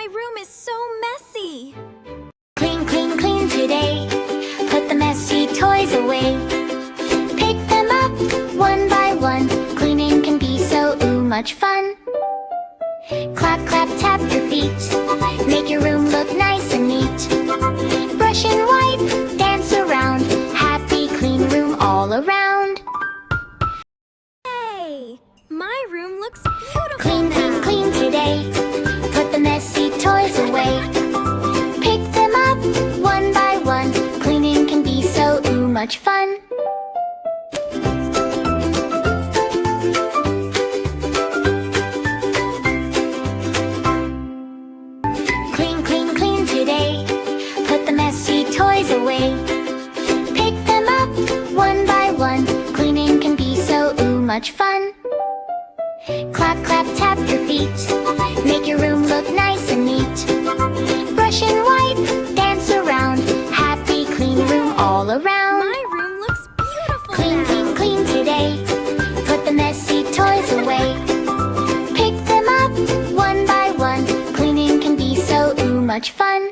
My room is so messy. Clean, clean, clean today. Put the messy toys away. Pick them up one by one. Cleaning can be so much fun. Clap, clap, tap your feet. Make your room look nice and neat. Brush and wipe, dance around. Happy, clean room all around. Hey, my room looks beautiful. Clean, clean, clean today. Put the messy toys away. Pick them up one by one. Cleaning can be so much fun. Clean, clean, clean today. Put the messy toys away. Pick them up one by one. Cleaning can be so much fun. Clap, clap, tap your feet. Make your room look nice and neat. Brush and wipe, dance around. Happy, clean room all around. My room looks beautiful. Clean, clean, clean today. Put the messy toys away. Pick them up one by one. Cleaning can be so much fun.